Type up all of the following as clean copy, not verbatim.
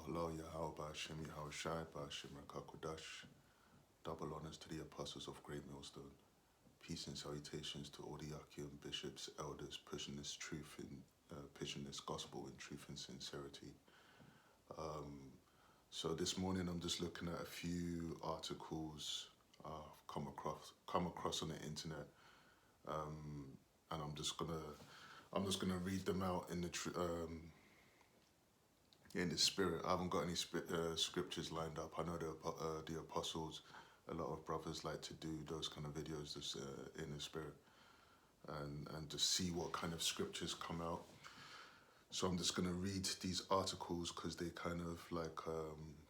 Hello, Yahweh Ba'Shem, Yahweh Shai Ba'Shem Rakakodash. Double honors to the apostles of Great Millstone. Peace and salutations to all the Yakim bishops, elders, pushing this pushing this gospel in truth and sincerity. So this morning I'm just looking at a few articles I've come across on the internet, and I'm just gonna read them out in the spirit. I haven't got any scriptures lined up. I know the apostles, a lot of brothers like to do those kind of videos just, in the spirit, and just see what kind of scriptures come out. So I'm just going to read these articles because they kind of like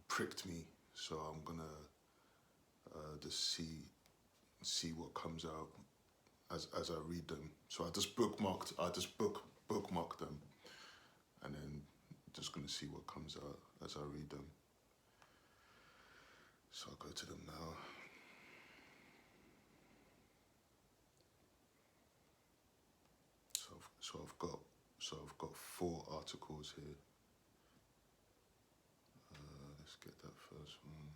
pricked me. So I'm going to just see what comes out as I read them. So I just bookmarked them, and then just going to see what comes out as I read them. So I'll go to them now. So I've got 4 articles here. Let's get that first one.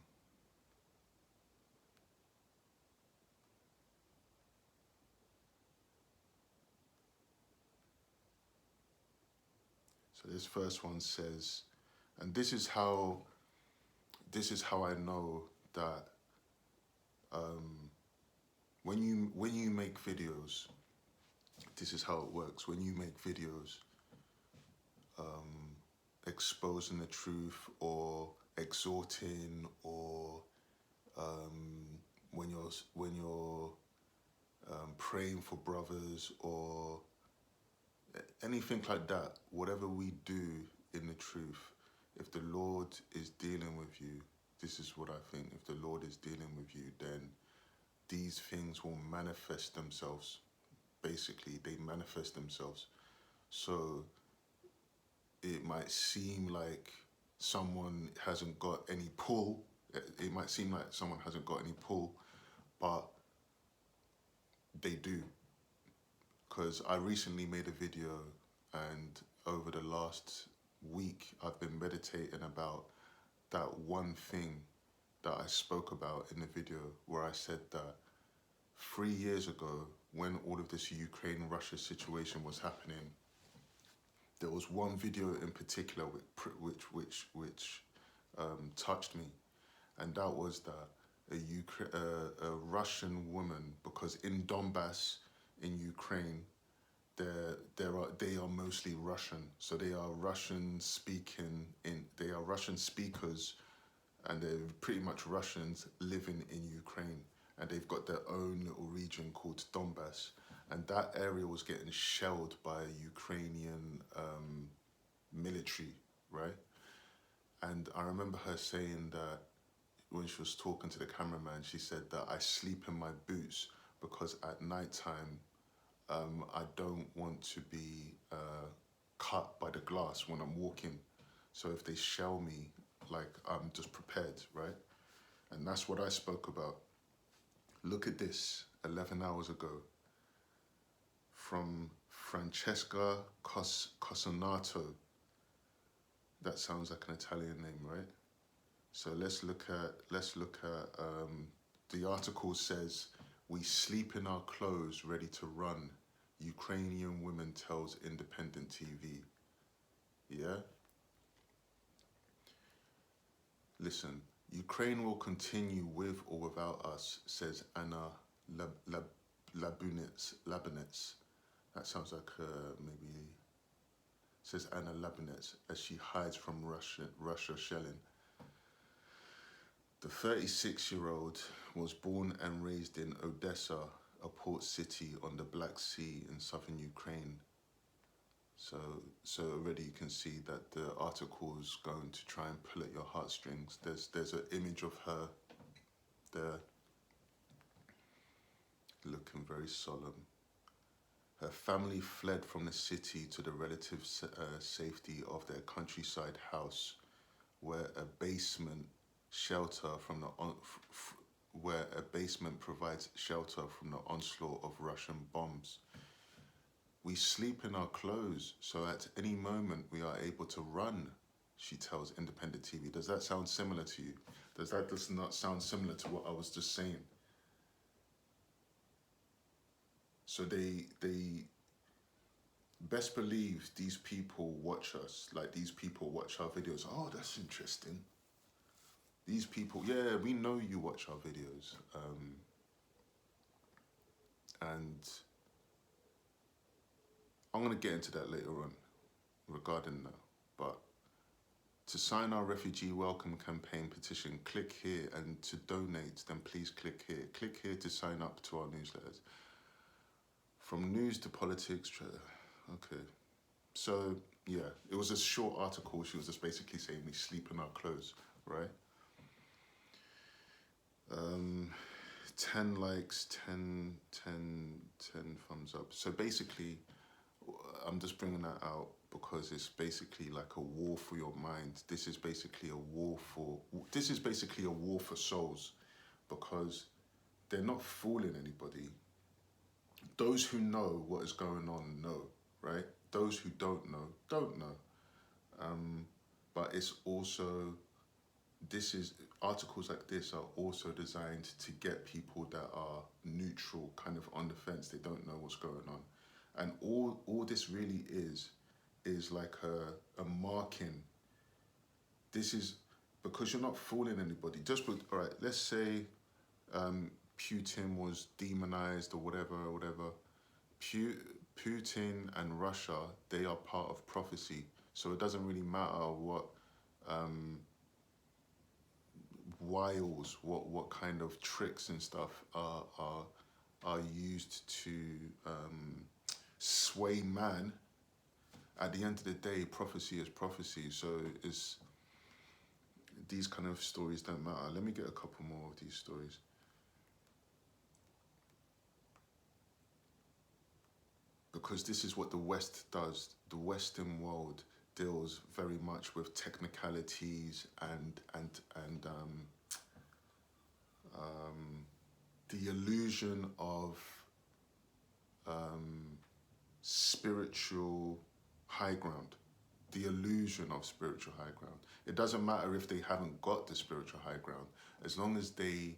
So this first one says, and this is how I know that when you make videos, this is how it works. When you make videos exposing the truth or exhorting, or when you're praying for brothers or anything like that, whatever we do in the truth, if the Lord is dealing with you, this is what I think, if the Lord is dealing with you, then these things will manifest themselves. Basically, they manifest themselves. So it might seem like someone hasn't got any pull. It might seem like someone hasn't got any pull, but they do. Because I recently made a video, and over the last week I've been meditating about that one thing that I spoke about in the video, where I said that 3 years ago, when all of this Ukraine-Russia situation was happening, there was one video in particular which touched me, and that was that a Russian woman, because in Donbass in Ukraine, they are mostly Russian, so they are Russian speakers, and they're pretty much Russians living in Ukraine, and they've got their own little region called Donbass, and that area was getting shelled by Ukrainian military, right? And I remember her saying that when she was talking to the cameraman, she said that I sleep in my boots because at night time I don't want to be cut by the glass when I'm walking. So if they shell me, like, I'm just prepared, right? And that's what I spoke about. Look at this, 11 hours ago, from Francesca Cosinato. That sounds like an Italian name, right? So let's look at the article says, "We sleep in our clothes ready to run," Ukrainian woman tells independent TV. Yeah? Listen, Ukraine will continue with or without us, says Anna Labunets. That sounds like maybe, says Anna Labunets, as she hides from Russia shelling. The 36-year-old was born and raised in Odessa, a port city on the Black Sea in southern Ukraine. So already you can see that the article is going to try and pull at your heartstrings. There's an image of her there, looking very solemn. Her family fled from the city to the relative safety of their countryside house, where a basement provides shelter from the onslaught of Russian bombs. "We sleep in our clothes, so at any moment we are able to run," she tells Independent TV. Does that sound similar to you? Does that just not sound similar to what I was just saying? So they best believe these people watch us. Like, these people watch our videos. Oh, that's interesting. These people, yeah, we know you watch our videos. And I'm going to get into that later on regarding that. But to sign our refugee welcome campaign petition, click here, and to donate, then please click here. Click here to sign up to our newsletters. From news to politics, okay. So, yeah, it was a short article. She was just basically saying we sleep in our clothes, right? 10 likes, 10 thumbs up. So basically, I'm just bringing that out because it's basically like a war for your mind. This is basically a war for souls, because they're not fooling anybody. Those who know what is going on know, right? Those who don't know, don't know. But it's also, articles like this are also designed to get people that are neutral, kind of on the fence. They don't know what's going on. And all this really is like a marking. This is because you're not fooling anybody. All right, let's say Putin was demonized or whatever. Putin and Russia, they are part of prophecy. So it doesn't really matter what wiles, what kind of tricks and stuff are used to sway man. At the end of the day, prophecy is prophecy. So these kind of stories don't matter. Let me get a couple more of these stories. Because this is what the West does. The Western world deals very much with technicalities and the illusion of spiritual high ground. The illusion of spiritual high ground. It doesn't matter if they haven't got the spiritual high ground, as long as they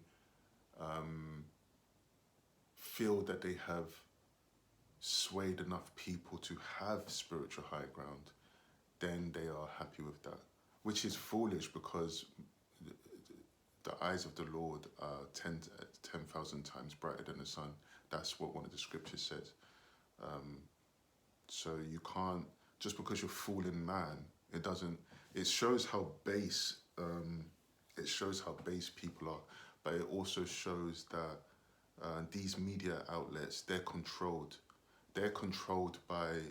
feel that they have swayed enough people to have spiritual high ground, then they are happy with that, which is foolish, because the eyes of the Lord are 10,000 times brighter than the sun. That's what one of the scriptures says. So you can't, just because you're fooling man, it shows how base, people are, but it also shows that these media outlets, they're controlled. They're controlled by,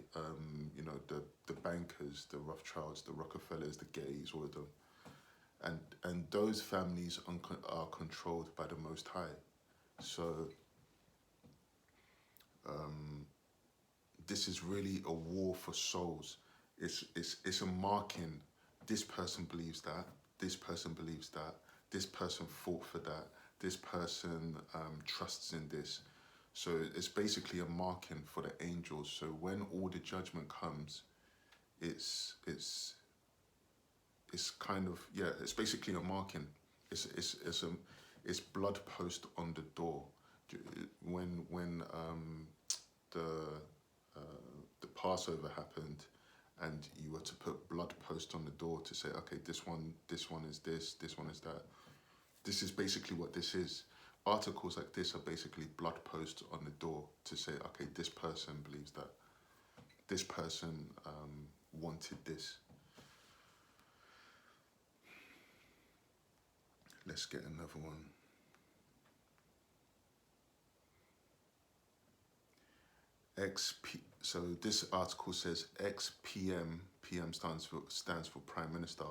the bankers, the Rothschilds, the Rockefellers, the Gays, all of them. And those families are controlled by the Most High. So this is really a war for souls. It's a marking. This person believes that. This person believes that. This person fought for that. This person trusts in this. So it's basically a marking for the angels. So when all the judgment comes, it's kind of, yeah, it's basically a marking. It's blood post on the door. When the Passover happened, and you were to put blood post on the door to say, okay, this one is this one is that. This is basically what this is. Articles like this are basically blood posts on the door to say, okay, this person believes that. This person wanted this. Let's get another one. So this article says ex-PM, PM stands for Prime Minister,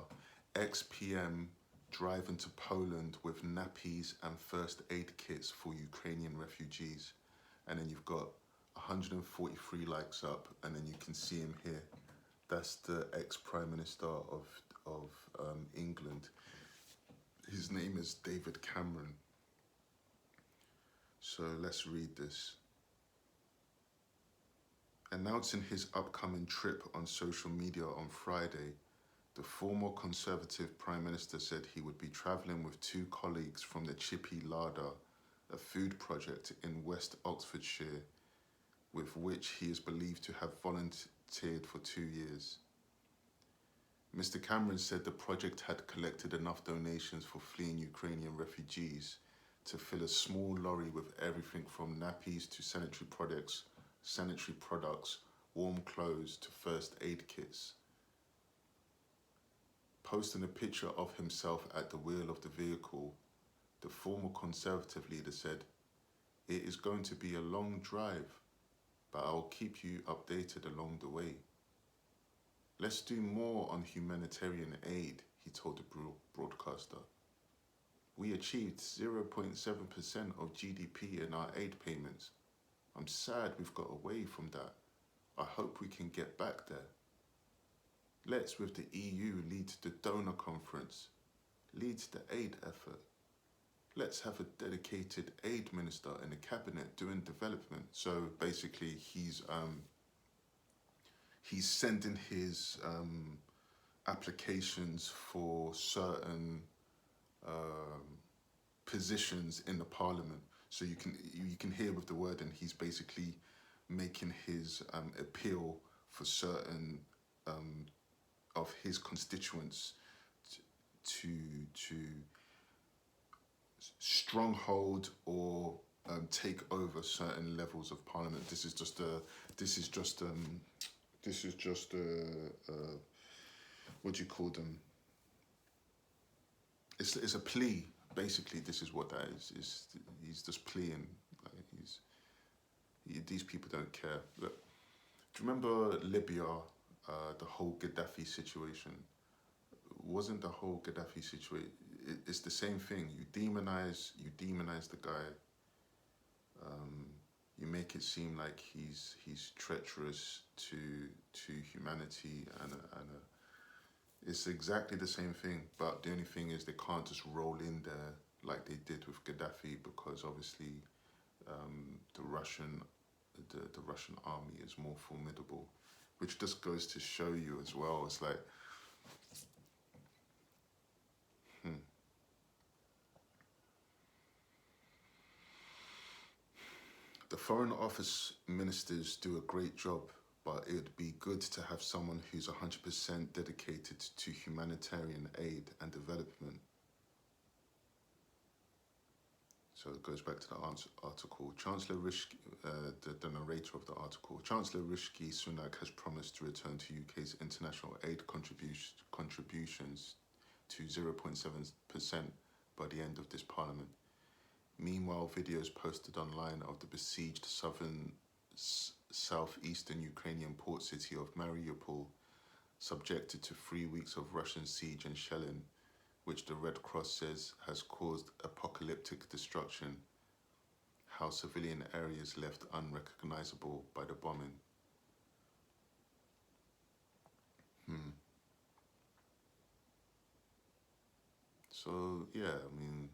ex-PM drive into Poland with nappies and first aid kits for Ukrainian refugees. And then you've got 143 likes up, and then you can see him here. That's the ex-Prime Minister of England. His name is David Cameron. So let's read this. Announcing his upcoming trip on social media on Friday, The former Conservative Prime Minister said he would be travelling with 2 colleagues from the Chippy Larder, a food project in West Oxfordshire, with which he is believed to have volunteered for 2 years. Mr. Cameron said the project had collected enough donations for fleeing Ukrainian refugees to fill a small lorry with everything from nappies to sanitary products, warm clothes to first aid kits. Posting a picture of himself at the wheel of the vehicle, the former Conservative leader said, "It is going to be a long drive, but I'll keep you updated along the way." "Let's do more on humanitarian aid," he told the broadcaster. "We achieved 0.7% of GDP in our aid payments. I'm sad we've got away from that. I hope we can get back there. Let's, with the EU, lead the donor conference, lead the aid effort. Let's have a dedicated aid minister in the cabinet doing development." So basically, he's sending his applications for certain positions in the parliament. So you can hear with the word, and he's basically making his appeal for certain of his constituents to stronghold or take over certain levels of parliament. This is just what do you call them? It's a plea. Basically, this is what that is. He's just pleading. These people don't care. Look, do you remember Libya? The whole Gaddafi situation. Wasn't the whole Gaddafi situation? It's the same thing. You demonize the guy. You make it seem like he's treacherous to humanity, and it's exactly the same thing. But the only thing is they can't just roll in there like they did with Gaddafi, because obviously the Russian army is more formidable, which just goes to show you as well. It's like, the Foreign Office ministers do a great job, but it would be good to have someone who's 100% dedicated to humanitarian aid and development. So it goes back to the article. Chancellor Rishi, the narrator of the article, Chancellor Rishi Sunak has promised to return to UK's international aid contributions to 0.7% by the end of this parliament. Meanwhile, videos posted online of the besieged southeastern Ukrainian port city of Mariupol, subjected to 3 weeks of Russian siege and shelling, which the Red Cross says has caused apocalyptic destruction, how civilian areas left unrecognizable by the bombing. So yeah, I mean,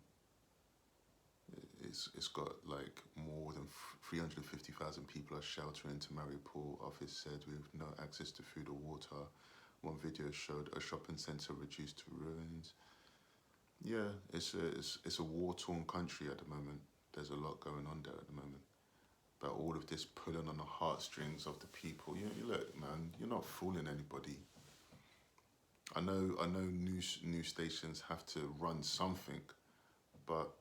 it's got like more than 350,000 people are sheltering into Mariupol, office said, with no access to food or water. One video showed a shopping centre reduced to ruins. Yeah, it's a war-torn country at the moment. There's a lot going on there at the moment. But all of this pulling on the heartstrings of the people. You look, man, you're not fooling anybody. I know news stations have to run something, but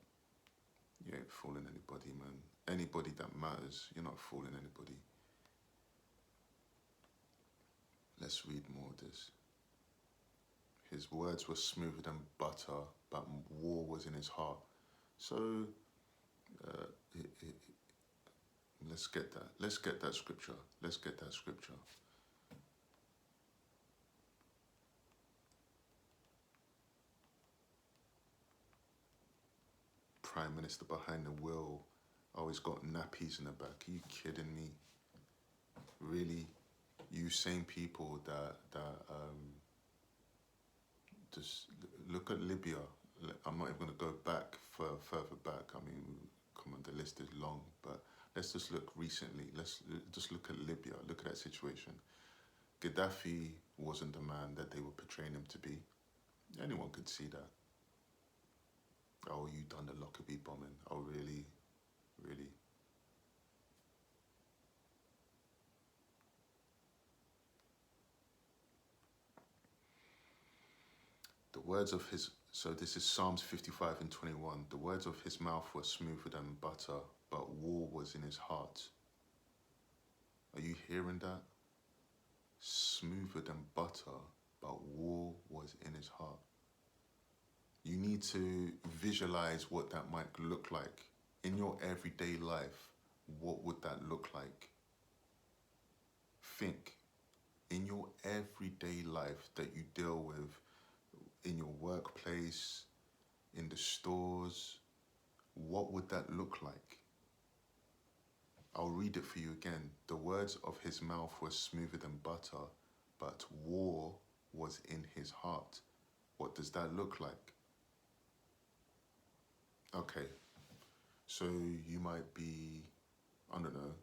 you ain't fooling anybody, man. Anybody that matters, you're not fooling anybody. Let's read more of this. His words were smoother than butter, but war was in his heart. So, let's get that. Let's get that scripture. Let's get that scripture. Prime Minister behind the wheel. Oh, he's got nappies in the back. Are you kidding me? Really? You same people that just look at Libya. I'm not even going to go back further back. I mean, come on, the list is long, but let's just look recently. Let's just look at Libya. Look at that situation. Gaddafi wasn't the man that they were portraying him to be. Anyone could see that. Oh, you done the Lockerbie bombing. Oh, really? Really? The words of his, so this is Psalms 55 and 21. The words of his mouth were smoother than butter, but war was in his heart. Are you hearing that? Smoother than butter, but war was in his heart. You need to visualize what that might look like. In your everyday life, what would that look like? Think. In your everyday life that you deal with, in your workplace, in the stores, what would that look like? I'll read it for you again. The words of his mouth were smoother than butter, but war was in his heart. What does that look like? Okay, so you might be, I don't know,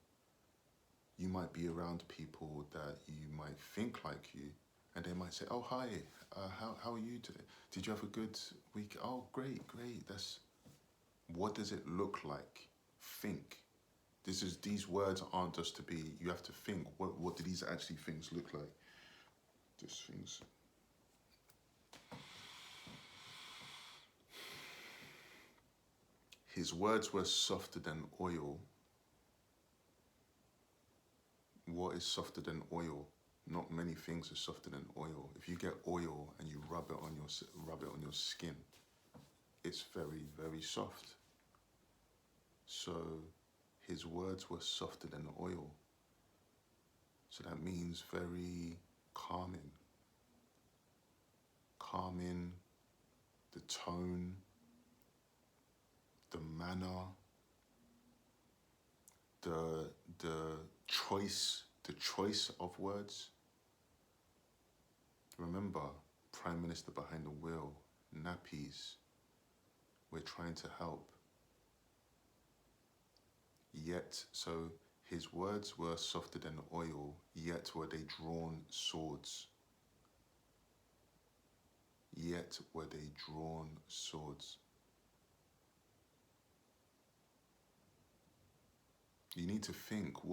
you might be around people that you might think like you, and they might say, oh, hi, how are you today? Did you have a good week? Oh, great. What does it look like? Think. These words aren't just to be, you have to think, what do these actually things look like? Just things. His words were softer than oil. What is softer than oil? Not many things are softer than oil. If you get oil and you rub it on your skin, it's very, very soft. So his words were softer than oil. So that means very calming. Calming, the tone, the manner, the choice of words. Remember, Prime Minister behind the wheel, nappies. We're trying to help. Yet, so his words were softer than oil, yet were they drawn swords. Yet were they drawn swords. You need to think,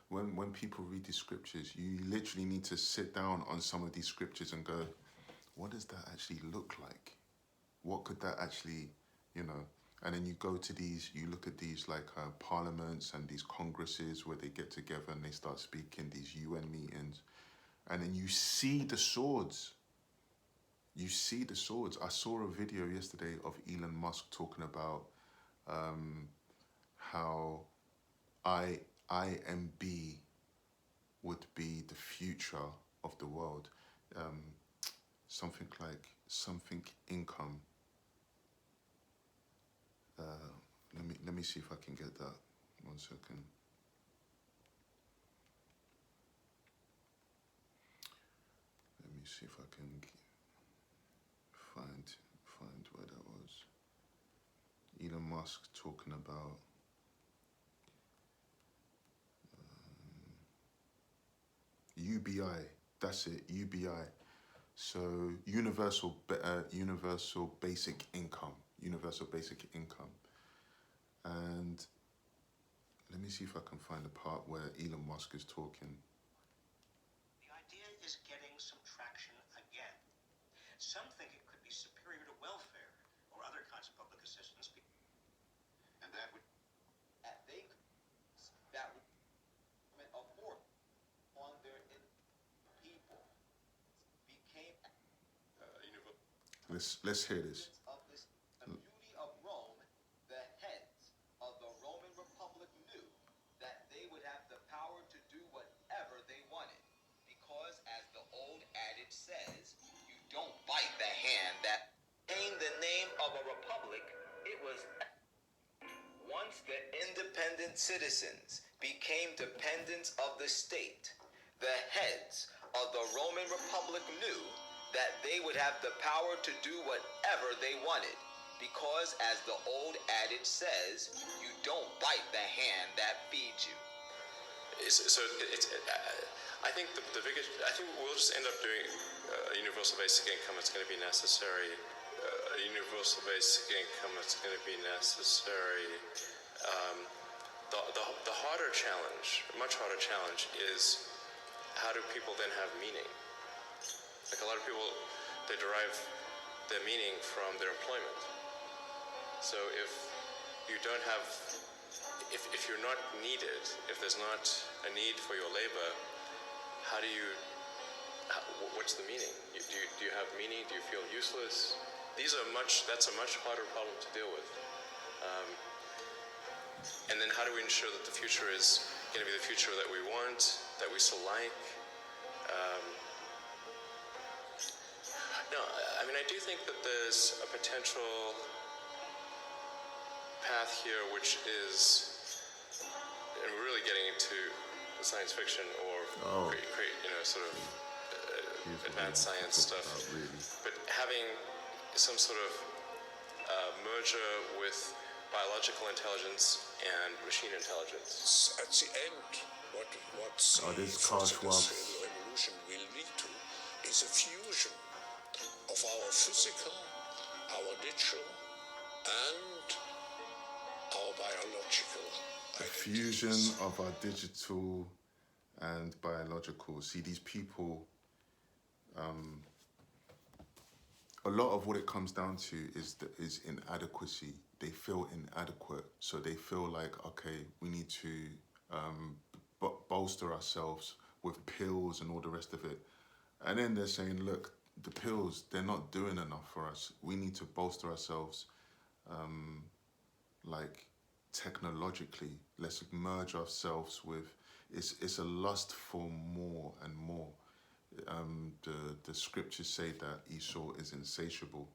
when people read these scriptures, you literally need to sit down on some of these scriptures and go, what does that actually look like? What could that actually, and then you go to these, you look at these like parliaments and these congresses where they get together and they start speaking, these UN meetings, and then you see the swords. You see the swords. I saw a video yesterday of Elon Musk talking about how IMB would be the future of the world. Something like something income. Let me see if I can get that. 1 second. Let me see if I can find where that was. Elon Musk talking about UBI. That's it, UBI. So universal basic income. Universal basic income. And let me see if I can find the part where Elon Musk is talking. The idea is getting some traction again. Some think it could be superior to welfare or other kinds of public assistance. And that would afford on their people became Let's hear this. The beauty of Rome, the heads of the Roman Republic knew that they would have the power to do whatever they wanted. Because, as the old adage says, you don't bite the hand that contained the name of a republic. It was once the independent citizens became dependents of the state. The heads of the Roman Republic knew that they would have the power to do whatever they wanted. Because, as the old adage says, you don't bite the hand that feeds you. I think the biggest. I think we'll just end up doing a universal basic income. It's going to be necessary. A universal basic income. It's going to be necessary. The harder challenge, much harder challenge, is how do people then have meaning? Like a lot of people, they derive their meaning from their employment. So if you don't have, if you're not needed, if there's not a need for your labor, how do you, what's the meaning? Do you have meaning? Do you feel useless? That's a much harder problem to deal with. And then how do we ensure that the future is going to be the future that we want, that we still like? No, I mean, I do think that there's a potential path here, which is, and we're really getting into science fiction or sort of advanced science stuff. Really. But having some sort of merger with biological intelligence and machine intelligence. At the end, what the this Carl Schwab. industrial revolution will lead to is a fusion of our physical, our digital, and our biological. The fusion of our digital and biological. See, these people, a lot of what it comes down to is inadequacy. They feel inadequate, so they feel like, okay, we need to bolster ourselves with pills and all the rest of it. And then they're saying, look, the pills, they're not doing enough for us. We need to bolster ourselves, like technologically. Let's merge ourselves with. It's a lust for more and more. The scriptures say that Esau is insatiable.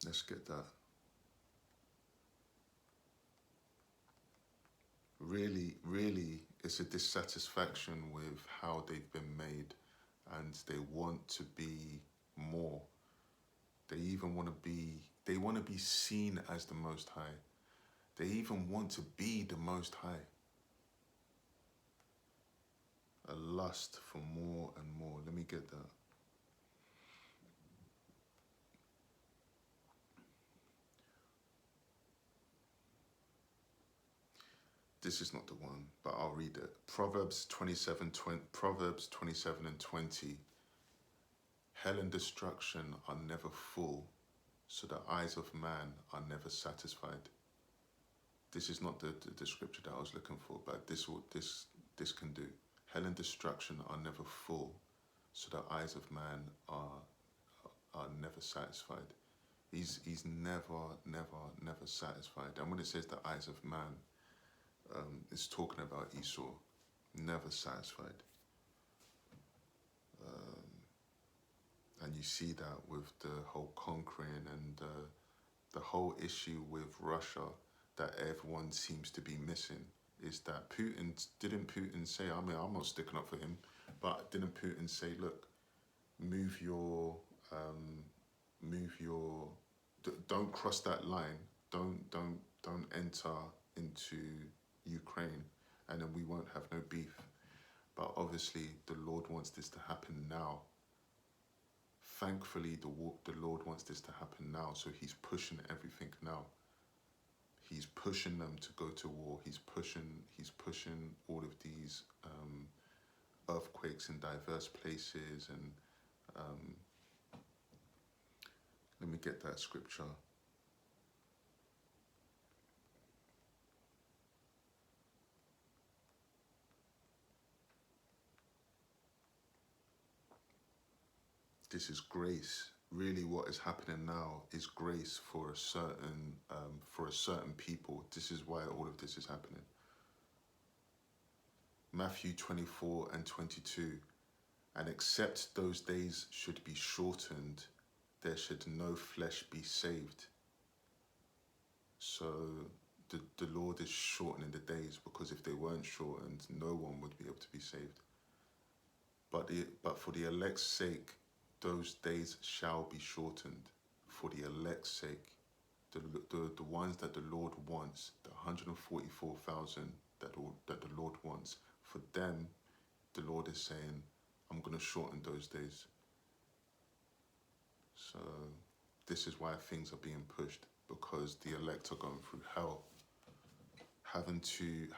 Let's get that. Really, it's a dissatisfaction with how they've been made, and they want to be more. They even want to be. They want to be seen as the Most High. They even want to be the Most High. A lust for more and more. Let me get that. This is not the one, but I'll read it. Proverbs 27 and 20. Hell and destruction are never full, so the eyes of man are never satisfied. This is not the scripture that I was looking for, but this can do. Hell and destruction are never full, so the eyes of man are never satisfied. He's never satisfied. And when it says the eyes of man, it's talking about Esau, never satisfied. And you see that with the whole conquering and the whole issue with Russia that everyone seems to be missing, is that didn't Putin say, I mean, I'm not sticking up for him, but didn't Putin say, look, don't cross that line, don't enter into Ukraine, and then we won't have no beef. But obviously the Lord wants this to happen now. Thankfully, the Lord wants this to happen now, so he's pushing everything now. He's pushing them to go to war. He's pushing all of these earthquakes in diverse places. And let me get that scripture. This is grace. Really, what is happening now is grace for a certain people. This is why all of this is happening. Matthew 24 and 22. And except those days should be shortened, there should no flesh be saved. So the Lord is shortening the days, because if they weren't shortened, no one would be able to be saved. But for the elect's sake, those days shall be shortened, for the elect's sake. the ones that the Lord wants, the 144,000 that the Lord wants, for them, the Lord is saying, I'm going to shorten those days. So this is why things are being pushed, because the elect are going through hell, having to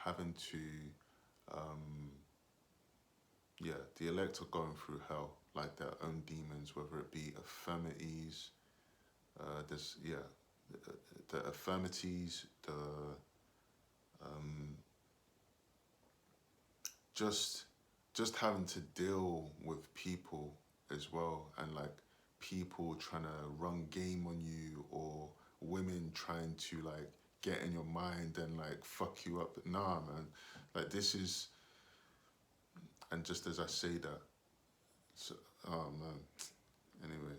the elect are going through hell, like their own demons, whether it be infirmities, the infirmities, just having to deal with people as well, and like people trying to run game on you, or women trying to like get in your mind and like fuck you up. Nah, man, like this is, and just as I say that, so, oh man, anyway,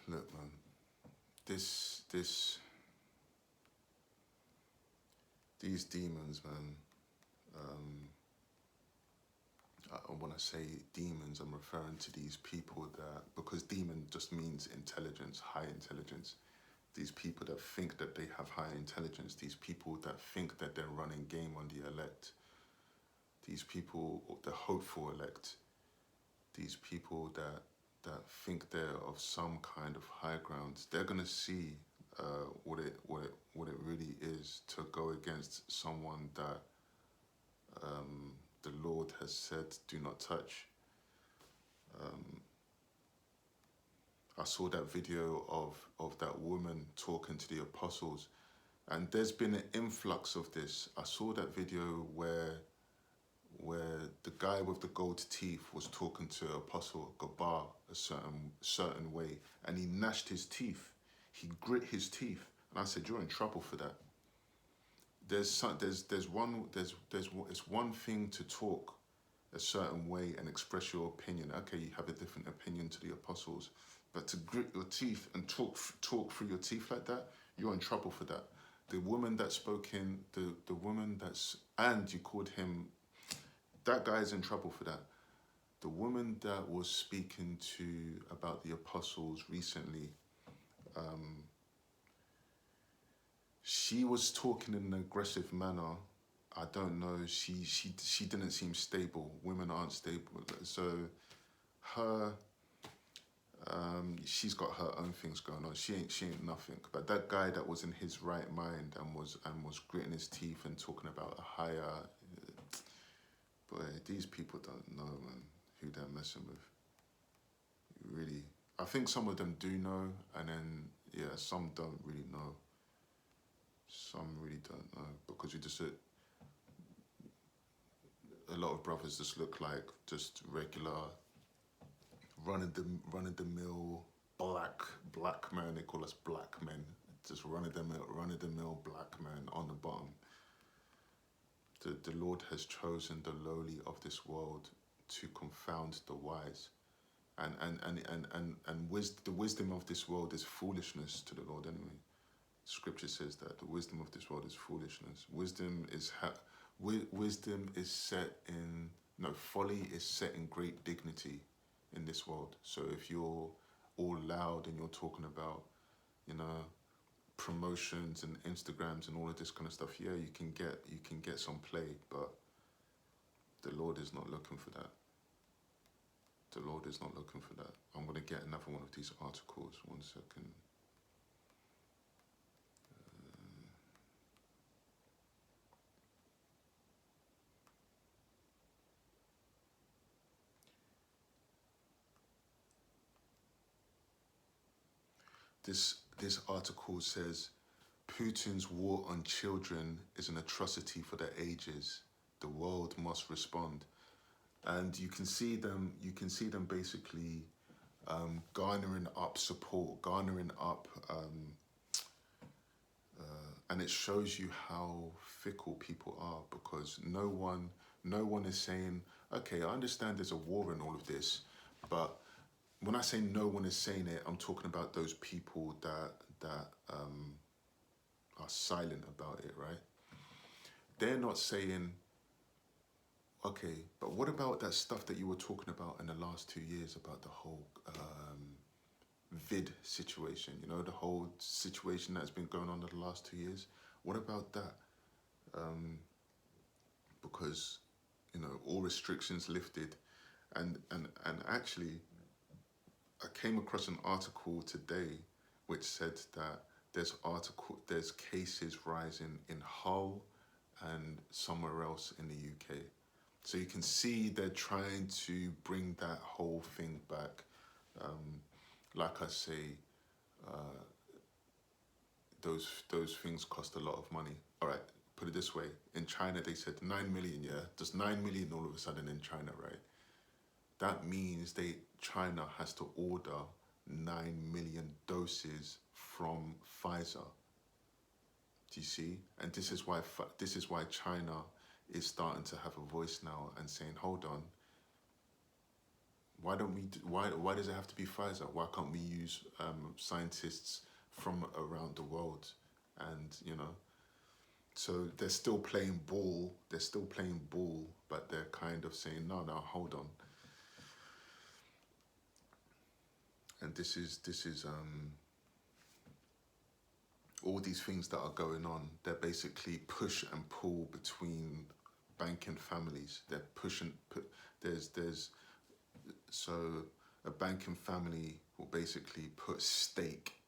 look, man, these demons, man. When I say demons, I'm referring to these people that, because demon just means intelligence, high intelligence. These people that think that they have high intelligence, these people that think that they're running game on the elect, these people, the hopeful elect, these people that think they're of some kind of high ground, they're gonna see what it really is to go against someone that the Lord has said do not touch. I saw that video of that woman talking to the apostles, and there's been an influx of this. I saw that video where the guy with the gold teeth was talking to Apostle Gabar a certain way, and he gnashed his teeth, he grit his teeth, and I said, you're in trouble for that. It's one thing to talk a certain way and express your opinion. Okay, you have a different opinion to the apostles, but to grit your teeth and talk through your teeth like that, you're in trouble for that. The woman that spoke in, the woman that's, and you called him, that guy is in trouble for that. The woman that was speaking about the apostles recently, she was talking in an aggressive manner. I don't know. She didn't seem stable. Women aren't stable. So her, she's got her own things going on. She ain't nothing. But that guy that was in his right mind and was gritting his teeth and talking about a higher, boy, these people don't know, man, who they're messing with. Really, I think some of them do know, and then yeah, some don't really know. Some really don't know, because you just a lot of brothers just look like just regular running the mill black man. They call us black men. Just running the mill black man on the bottom. The Lord has chosen the lowly of this world to confound the wise, and the wisdom of this world is foolishness to the Lord anyway. Scripture says that the wisdom of this world is foolishness. Folly is set in great dignity in this world. So if you're all loud and you're talking about, promotions and Instagrams and all of this kind of stuff, yeah, you can get some play, but the Lord is not looking for that. The Lord is not looking for that. I'm going to get another one of these articles. 1 second. This article says, Putin's war on children is an atrocity for the ages. The world must respond. And you can see them basically garnering up support, and it shows you how fickle people are, because no one is saying, okay, I understand there's a war and all of this, but when I say no one is saying it, I'm talking about those people that are silent about it, right? They're not saying, okay, but what about that stuff that you were talking about in the last 2 years about the whole vid situation, you know, the whole situation that's been going on in the last 2 years. What about that? Because, you know, all restrictions lifted. And actually, I came across an article today which said that there's cases rising in Hull and somewhere else in the UK. So you can see they're trying to bring that whole thing back. Like I say, those things cost a lot of money. All right, put it this way: in China, they said 9 million. Yeah, there's 9 million all of a sudden in China, right? That means China has to order 9 million doses from Pfizer. Do you see? And this is why China is starting to have a voice now and saying, hold on, why does it have to be Pfizer? Why can't we use scientists from around the world? And, you know, so they're still playing ball. But they're kind of saying, no, hold on. And this is all these things that are going on. They're basically push and pull between banking families. They're so a banking family will basically put stake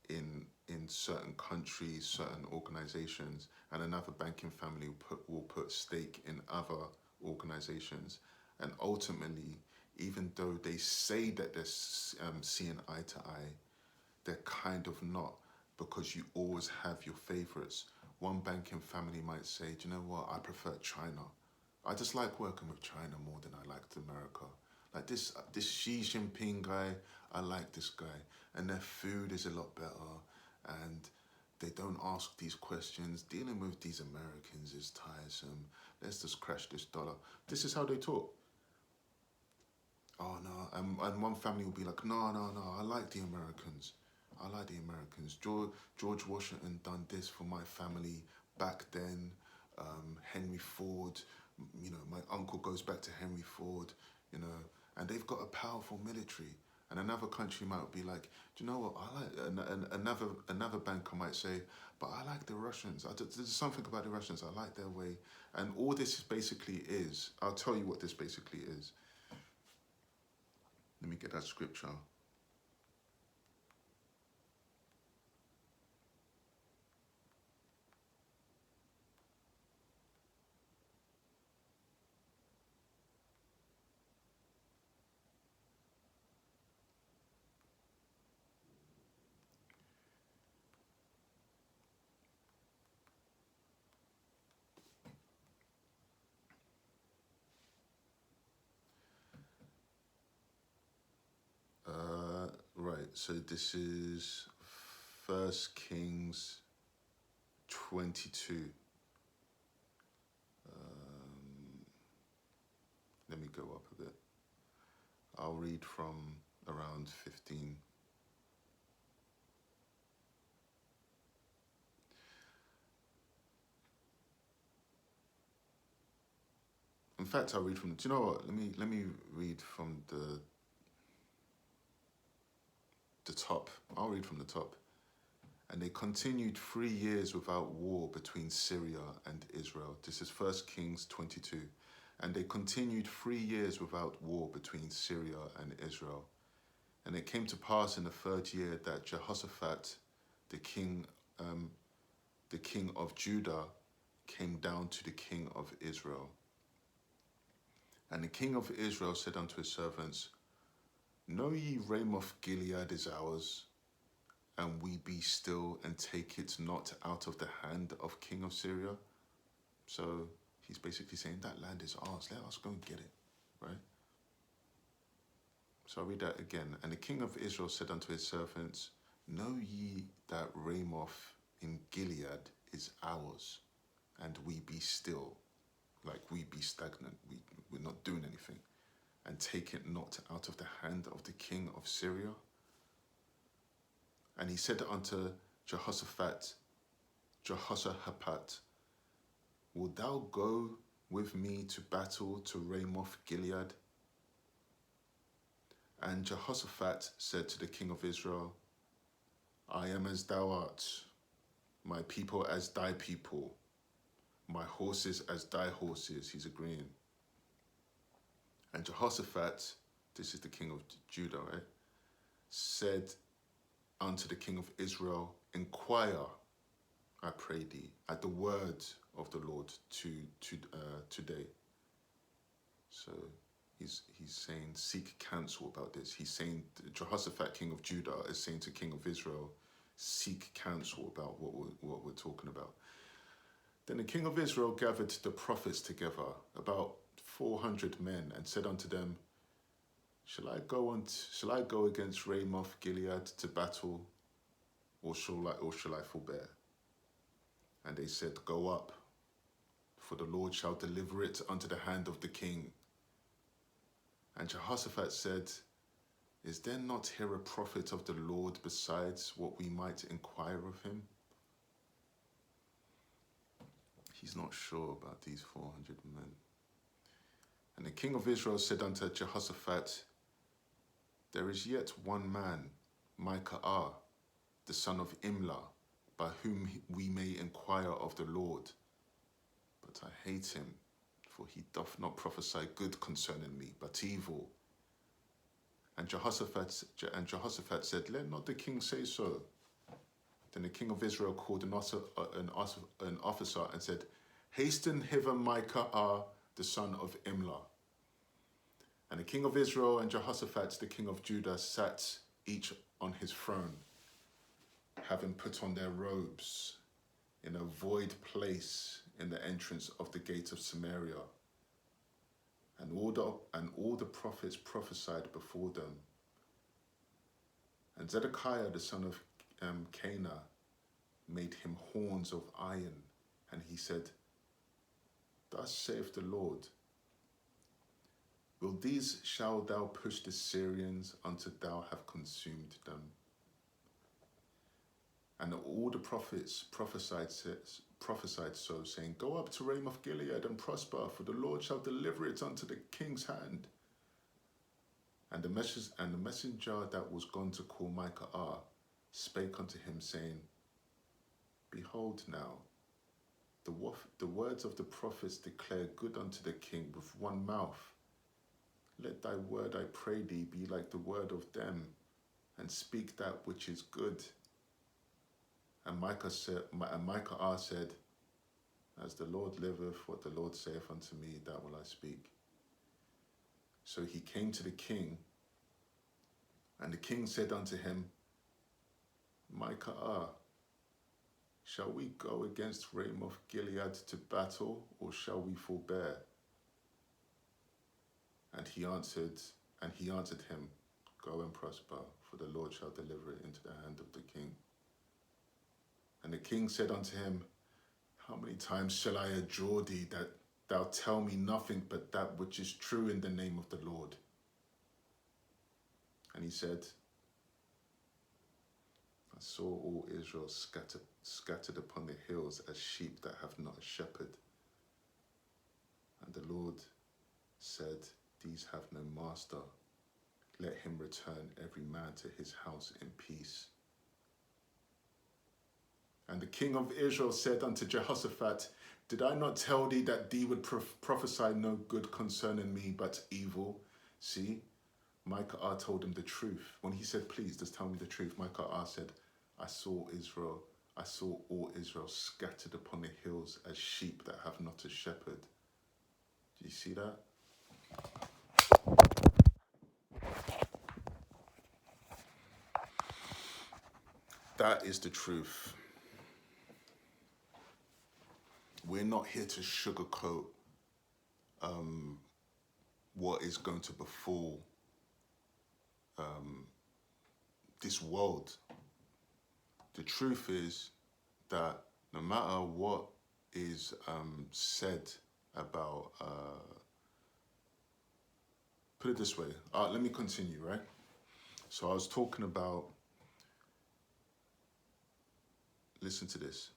in certain countries, certain organizations, and another banking family will put stake in other organizations. And ultimately, even though they say that they're seeing eye to eye, they're kind of not, because you always have your favorites. One banking family might say, do you know what, I prefer China. I just like working with China more than I liked America. Like this Xi Jinping guy, I like this guy. And their food is a lot better. And they don't ask these questions. Dealing with these Americans is tiresome. Let's just crash this dollar. This is how they talk. Oh no, and one family will be like, no, I like the Americans. George Washington done this for my family back then. Henry Ford, you know, my uncle goes back to Henry Ford, you know, and they've got a powerful military. And another country might be like, do you know what, I like, another banker might say, but I like the Russians. There's something about the Russians, I like their way. And all this basically is, I'll tell you what this basically is. Let me get that scripture. Right, so this is 1 Kings 22. Let me go up a bit. I'll read from around 15. In fact, I'll read from, do you know what? Let me read from the top. I'll read from the top. And they continued 3 years without war between Syria and Israel. This is 1 Kings 22. And they continued 3 years without war between Syria and Israel. And it came to pass in the 3rd year that Jehoshaphat, the king of Judah, came down to the king of Israel. And the king of Israel said unto his servants, know ye Ramoth Gilead is ours, and we be still and take it not out of the hand of king of Syria? So he's basically saying that land is ours. Let us go and get it, right? So I'll read that again. And the king of Israel said unto his servants, know ye that Ramoth in Gilead is ours, and we be still, like we be stagnant, we're not doing anything, and take it not out of the hand of the king of Syria? And he said unto Jehoshaphat, wilt thou go with me to battle to Ramoth Gilead? And Jehoshaphat said to the king of Israel, I am as thou art, my people as thy people, my horses as thy horses. He's agreeing. And Jehoshaphat, this is the king of Judah, right, said unto the king of Israel, inquire, I pray thee, at the word of the Lord today. So he's saying, seek counsel about this. He's saying, Jehoshaphat, king of Judah, is saying to king of Israel, seek counsel about what we're talking about. Then the king of Israel gathered the prophets together, about 400 men, and said unto them, Shall I go against Ramoth Gilead to battle, or shall I forbear? And they said, Go up, for the Lord shall deliver it unto the hand of the king. And Jehoshaphat said, Is there not here a prophet of the Lord besides what we might inquire of him? He's not sure about these 400 men. And the king of Israel said unto Jehoshaphat, There is yet one man, Micaiah, the son of Imlah, by whom we may inquire of the Lord. But I hate him, for he doth not prophesy good concerning me, but evil. And Jehoshaphat said, Let not the king say so. Then the king of Israel called an officer and said, Hasten hither Micaiah, the son of Imlah. And the king of Israel and Jehoshaphat, the king of Judah, sat each on his throne, having put on their robes in a void place in the entrance of the gate of Samaria. And all the prophets prophesied before them. And Zedekiah, the son of Cana, made him horns of iron. And he said, Thus saith the Lord, Will these shall thou push the Syrians until thou have consumed them? And all the prophets prophesied so, saying, Go up to Ramoth Gilead and prosper, for the Lord shall deliver it unto the king's hand. And the messenger that was gone to call Micaiah spake unto him, saying, Behold now, the words of the prophets declare good unto the king with one mouth. Let thy word, I pray thee, be like the word of them, and speak that which is good. And Micaiah said, As the Lord liveth, what the Lord saith unto me, that will I speak. So he came to the king, and the king said unto him, Micaiah, shall we go against Ramoth Gilead to battle, or shall we forbear? And he answered him, Go and prosper, for the Lord shall deliver it into the hand of the king. And the king said unto him, How many times shall I adjure thee that thou tell me nothing but that which is true in the name of the Lord? And he said, I saw all Israel scattered upon the hills as sheep that have not a shepherd. And the Lord said, These have no master. Let him return every man to his house in peace. And the king of Israel said unto Jehoshaphat, Did I not tell thee that thee would prophesy no good concerning me, but evil? See, Micaiah told him the truth. When he said, Please, just tell me the truth, Micaiah said, I saw all Israel scattered upon the hills as sheep that have not a shepherd. Do you see that? That is the truth. We're not here to sugarcoat what is going to befall this world. The truth is that no matter what is said about, put it this way, let me continue, right? So I was talking about, listen to this.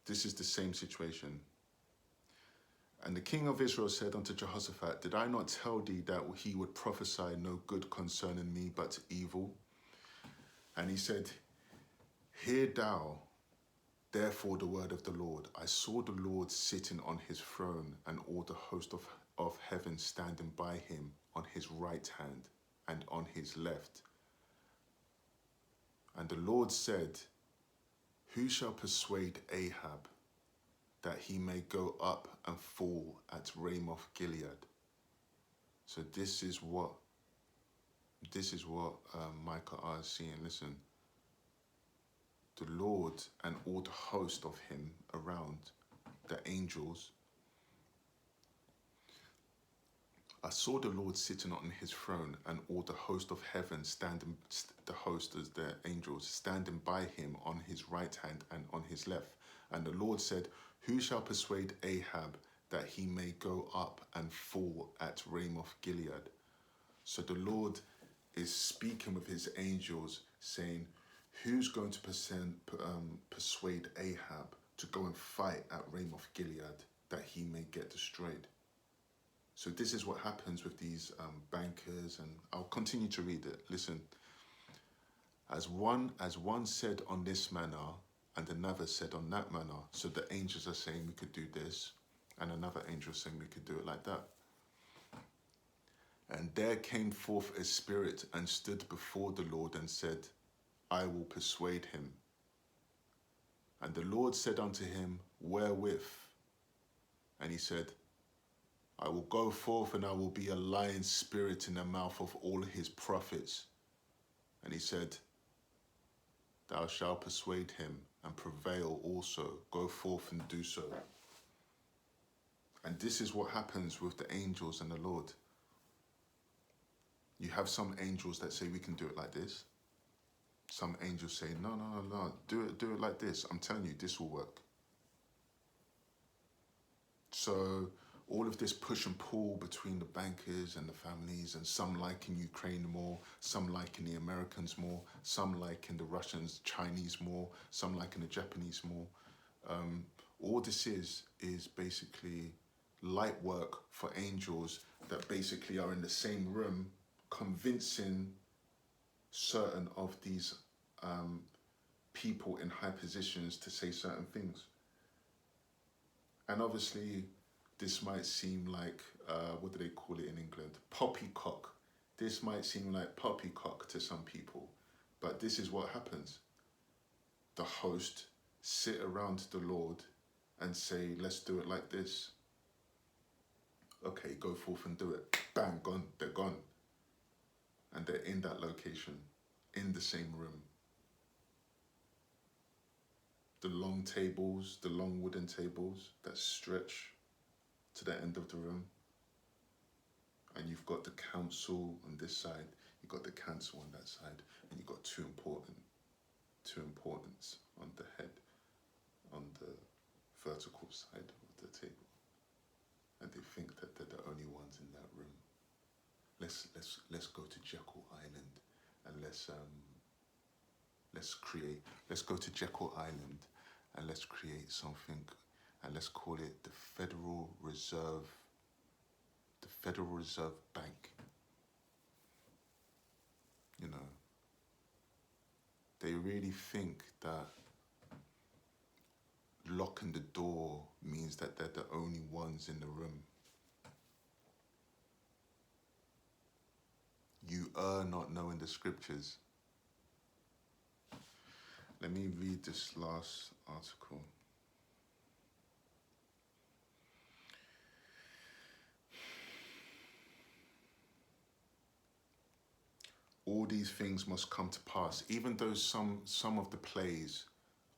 This is the same situation. And the king of Israel said unto Jehoshaphat, Did I not tell thee that he would prophesy no good concerning me, but evil? And he said, Hear thou therefore the word of the Lord. I saw the Lord sitting on his throne, and all the host of heaven standing by him on his right hand and on his left. And the Lord said, Who shall persuade Ahab that he may go up and fall at Ramoth Gilead? So this is what Micah is seeing. Listen, the Lord and all the host of him around, the angels. I saw the Lord sitting on his throne, and all the host of heaven standing, the host as the angels, standing by him on his right hand and on his left. And the Lord said, Who shall persuade Ahab that he may go up and fall at Ramoth Gilead? So the Lord is speaking with his angels, saying, Who's going to persuade Ahab to go and fight at Ramoth Gilead that he may get destroyed? So this is what happens with these bankers, and I'll continue to read it. Listen, as one said on this manner, and another said on that manner. So the angels are saying we could do this, and another angel saying we could do it like that. And there came forth a spirit and stood before the Lord and said, I will persuade him. And the Lord said unto him, Wherewith? And he said, I will go forth, and I will be a lying spirit in the mouth of all his prophets. And he said, Thou shalt persuade him, and prevail also. Go forth and do so. And this is what happens with the angels and the Lord. You have some angels that say we can do it like this. Some angels say, no, do it like this. I'm telling you, this will work. So all of this push and pull between the bankers and the families, and some liking Ukraine more, some liking the Americans more, some liking the Russians, Chinese more, some liking the Japanese more. All this is basically light work for angels that basically are in the same room convincing certain of these people in high positions to say certain things. And obviously, this might seem like, what do they call it in England? Poppycock. This might seem like poppycock to some people, but this is what happens. The host sit around the Lord and say, let's do it like this. Okay, go forth and do it. Bang, gone, they're gone. And they're in that location, in the same room. The long tables, the long wooden tables that stretch to the end of the room. And you've got the council on this side, you've got the council on that side, and you've got two importants on the head, on the vertical side of the table. And they think that they're the only ones in that room. Let's go to Jekyll Island and let's go to Jekyll Island and let's create something, and let's call it the Federal Reserve Bank. You know, they really think that locking the door means that they're the only ones in the room. You err not knowing the scriptures. Let me read this last article. All these things must come to pass, even though some of the plays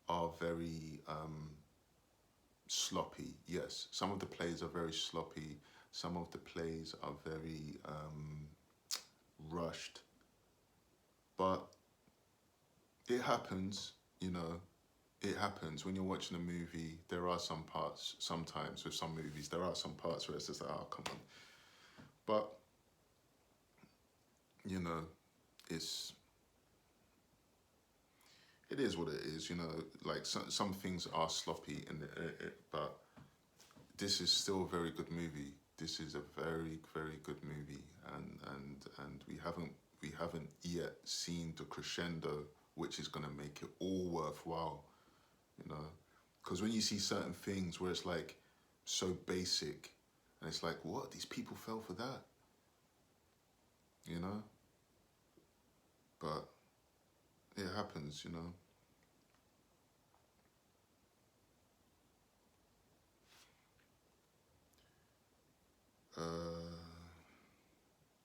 are very sloppy. Yes, some of the plays are very sloppy. Some of the plays are very rushed. But it happens, you know. It happens when you're watching a movie. There are some parts, sometimes with some movies, there are some parts where it's just like, oh, come on. But, you know, it is what it is, you know. Like some things are sloppy, but this is still a very good movie. This is a very, very good movie, and we haven't yet seen the crescendo, which is gonna make it all worthwhile, you know. Because when you see certain things where it's like so basic, and it's like, what? These people fell for that, you know. But it happens, you know.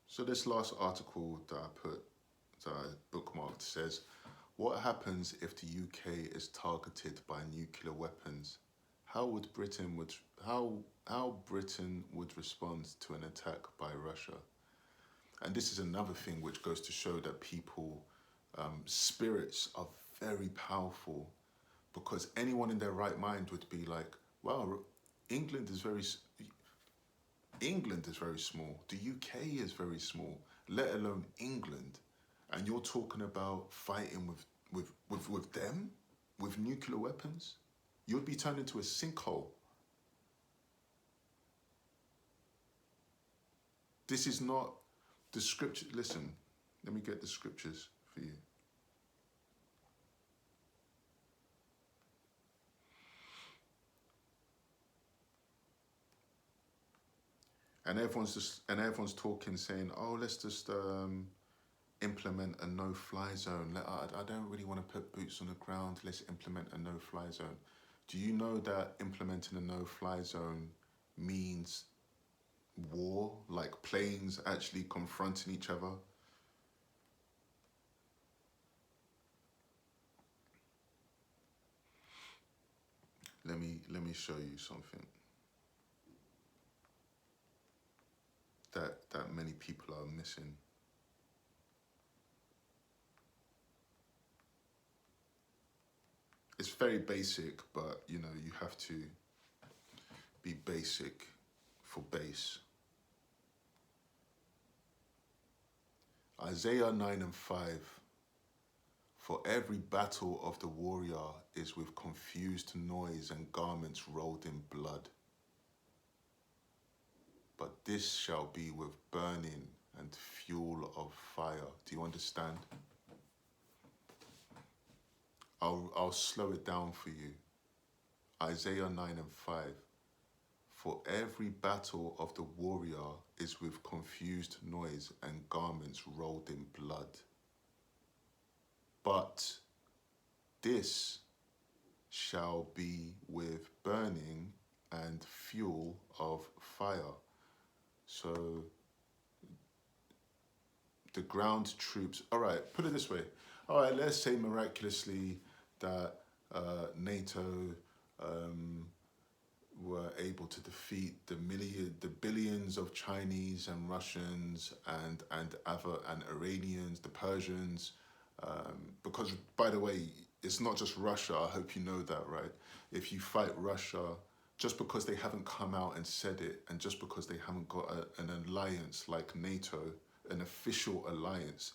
So this last article that I bookmarked says, what happens if the UK is targeted by nuclear weapons? How Britain would respond to an attack by Russia? And this is another thing which goes to show that people, spirits are very powerful, because anyone in their right mind would be like, wow, England is very small. The UK is very small, let alone England. And you're talking about fighting with them, with nuclear weapons? You'd be turned into a sinkhole. This is not the scripture. Listen, let me get the scriptures for you. And everyone's talking, saying, "Oh, let's just implement a no-fly zone. I don't really want to put boots on the ground. Let's implement a no-fly zone." Do you know that implementing a no-fly zone means war, like planes actually confronting each other? Let me show you something that many people are missing. It's very basic, but you know, you have to be basic for base. Isaiah 9:5. For every battle of the warrior is with confused noise and garments rolled in blood. But this shall be with burning and fuel of fire. Do you understand? I'll slow it down for you. Isaiah 9:5. For every battle of the warrior is with confused noise and garments rolled in blood. But this shall be with burning and fuel of fire. So the ground troops, all right, put it this way. All right, let's say miraculously that NATO were able to defeat the billions of Chinese and Russians and Iranians, the Persians, because, by the way, it's not just Russia. I hope you know that, right? If you fight Russia, just because they haven't come out and said it, and just because they haven't got an alliance like NATO, an official alliance,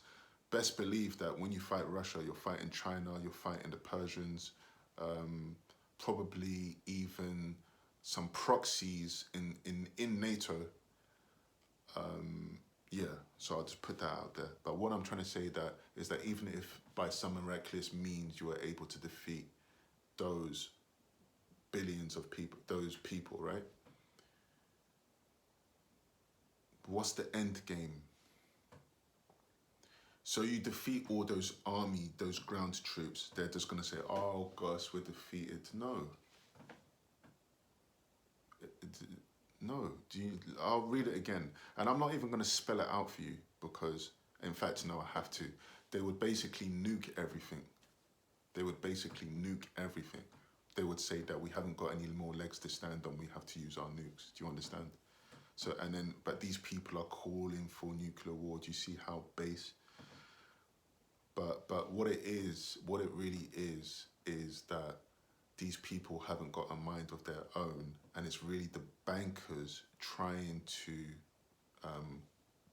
best believe that when you fight Russia, you're fighting China, you're fighting the Persians, probably even some proxies in NATO. Yeah, so I'll just put that out there. But what I'm trying to say is that even if by some miraculous means you were able to defeat those billions of people, right? What's the end game? So you defeat all those those ground troops. They're just going to say, oh, gosh, we're defeated. No. No. I'll read it again. And I'm not even going to spell it out for you because, in fact, no, I have to. They would basically nuke everything. They would say that we haven't got any more legs to stand on. We have to use our nukes. Do you understand? So, but these people are calling for nuclear war. Do you see how base? But what it really is that these people haven't got a mind of their own, and it's really the bankers trying to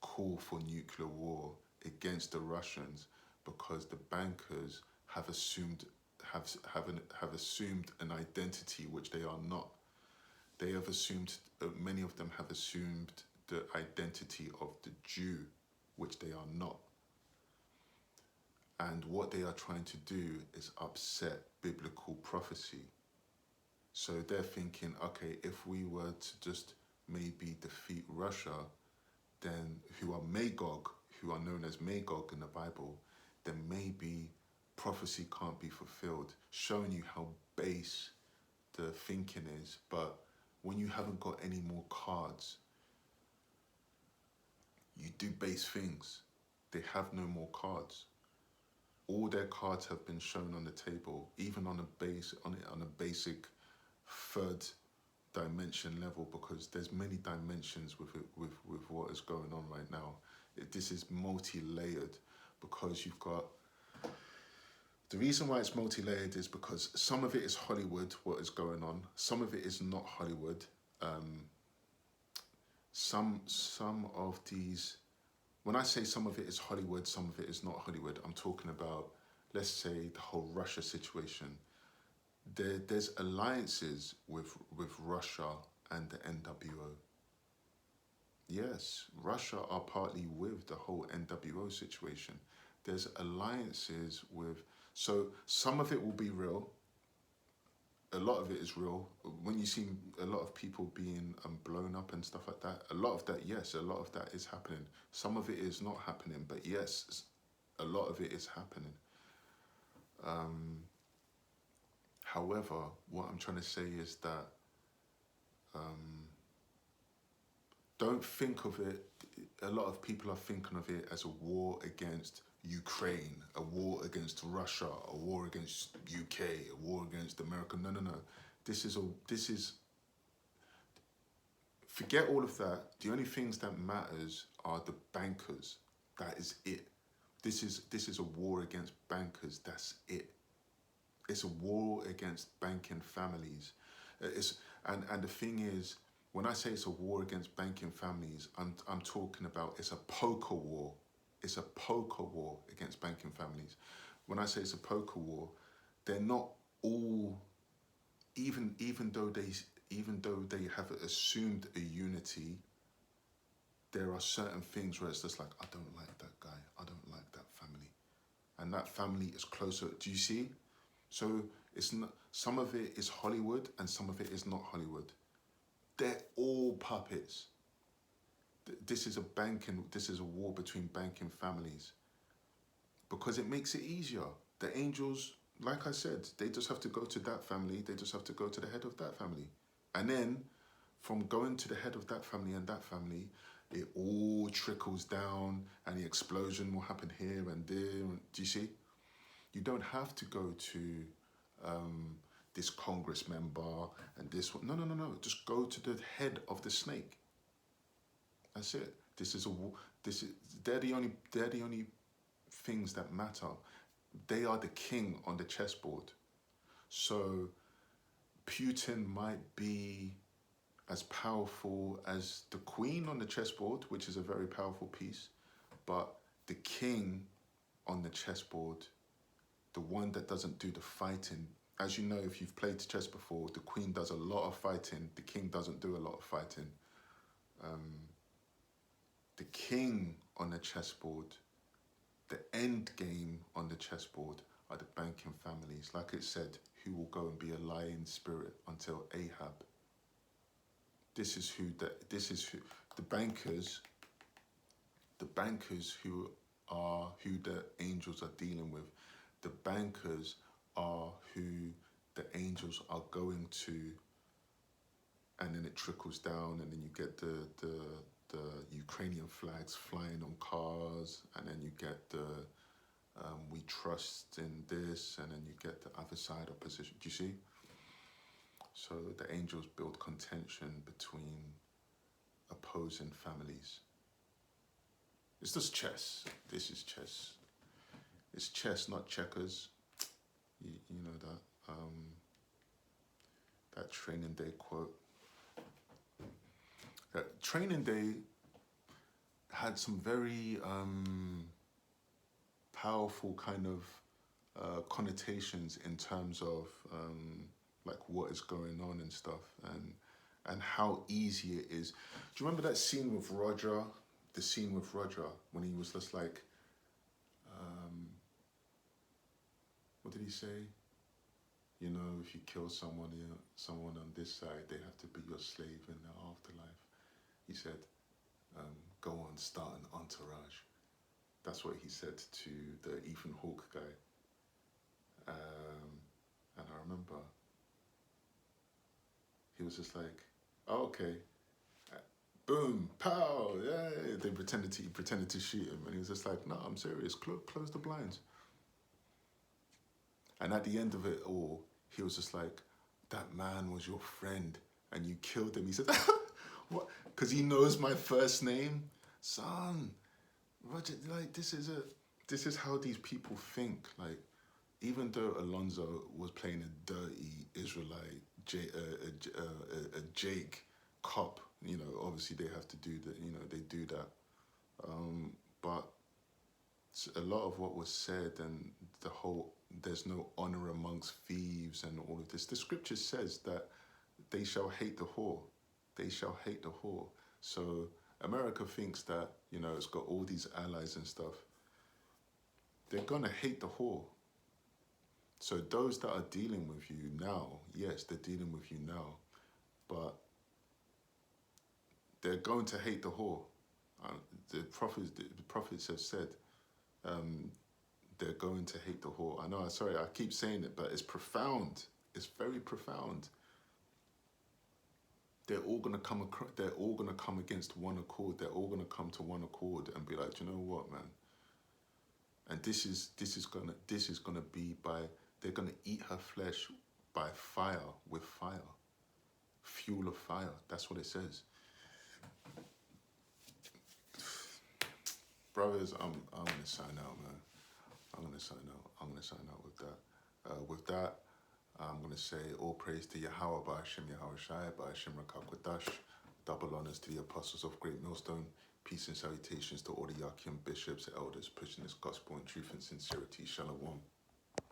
call for nuclear war against the Russians, because the bankers have assumed an identity which they are not. They have assumed, many of them have assumed the identity of the Jew, which they are not. And what they are trying to do is upset biblical prophecy. So they're thinking, okay, if we were to just maybe defeat Russia, then who are Magog, who are known as Magog in the Bible, then maybe prophecy can't be fulfilled, showing you how base the thinking is. But when you haven't got any more cards, you do base things. They have no more cards. All their cards have been shown on the table, even on a basic third dimension level, because there's many dimensions with what is going on right now. This is multi-layered, because you've got, the reason why it's multi-layered is because some of it is Hollywood, what is going on. Some of it is not Hollywood. Some of these, when I say some of it is Hollywood, some of it is not Hollywood, I'm talking about, let's say, the whole Russia situation. There's alliances with Russia and the NWO. Yes, Russia are partly with the whole NWO situation. There's alliances with, so some of it will be real. A lot of it is real. When you see a lot of people being blown up and stuff like that, a lot of that, yes, a lot of that is happening. Some of it is not happening, but yes, a lot of it is happening. However, what I'm trying to say is that don't think of it, a lot of people are thinking of it as a war against Ukraine, a war against Russia, a war against UK, a war against America. No. This is, forget all of that. The only things that matters are the bankers. That is it. This is a war against bankers. That's it. It's a war against banking families. And the thing is, when I say it's a war against banking families, I'm talking about it's a poker war. It's a poker war against banking families. When I say it's a poker war, they're not all, even though they have assumed a unity, there are certain things where it's just like, I don't like that guy, I don't like that family, and that family is closer. Do you see? So it's not, some of it is Hollywood and some of it is not Hollywood. They're all puppets. This is a war between banking families, because it makes it easier. The angels, like I said, they just have to go to that family. They just have to go to the head of that family. And then from going to the head of that family and that family, it all trickles down and the explosion will happen here and there. Do you see? You don't have to go to this Congress member and this one. No. Just go to the head of the snake. That's it. They're the only things that matter. They are the king on the chessboard. So Putin might be as powerful as the queen on the chessboard, which is a very powerful piece, but the king on the chessboard, the one that doesn't do the fighting. As you know, if you've played chess before, the queen does a lot of fighting. The king doesn't do a lot of fighting. The king on the chessboard, the end game on the chessboard are the banking families. Like it said, who will go and be a lying spirit until Ahab. This is who the bankers who the angels are dealing with. The bankers are who the angels are going to, and then it trickles down, and then you get the Ukrainian flags flying on cars, and then you get the we trust in this, and then you get the other side opposition. Do you see? So the angels build contention between opposing families. It's just chess. This is chess. It's chess, not checkers. You know that. That Training Day quote. That Training Day had some very powerful kind of connotations in terms of like what is going on and stuff, and how easy it is. Do you remember that scene with Roger? The scene with Roger when he was just like, what did he say? You know, if you kill someone, someone on this side, they have to be your slave in the afterlife. He said, go on, start an entourage. That's what he said to the Ethan Hawke guy. And I remember he was just like, oh, okay, boom, pow, yeah. He pretended to shoot him, and he was just like, no, I'm serious. Close the blinds. And at the end of it all, he was just like, that man was your friend, and you killed him. He said, what? Because he knows my first name, son. Roger, like this is how these people think. Like, even though Alonzo was playing a dirty Israelite, a Jake cop, you know, obviously they have to do that. You know, they do that. But a lot of what was said and the whole, there's no honor amongst thieves and all of this. The scripture says that they shall hate the whore. They shall hate the whore. So America thinks that, you know, it's got all these allies and stuff. They're going to hate the whore. So those that are dealing with you now, yes, they're dealing with you now, but they're going to hate the whore. The prophets have said, they're going to hate the whore. I know, sorry, I keep saying it, but it's profound. It's very profound. They're all gonna come. They're all gonna come against one accord. They're all gonna come to one accord and be like, you know what, man? And this is gonna be by. They're gonna eat her flesh by fire, with fire, fuel of fire. That's what it says. Brothers, I'm gonna sign out, man. I'm gonna sign out with that. I'm going to say all praise to Yahweh, Ba'ashem Yahawashi, Ba'ashem Rakakwadash. Double honors to the apostles of Great Millstone. Peace and salutations to all the Yakim bishops, elders, pushing this gospel in truth and sincerity. Shalom.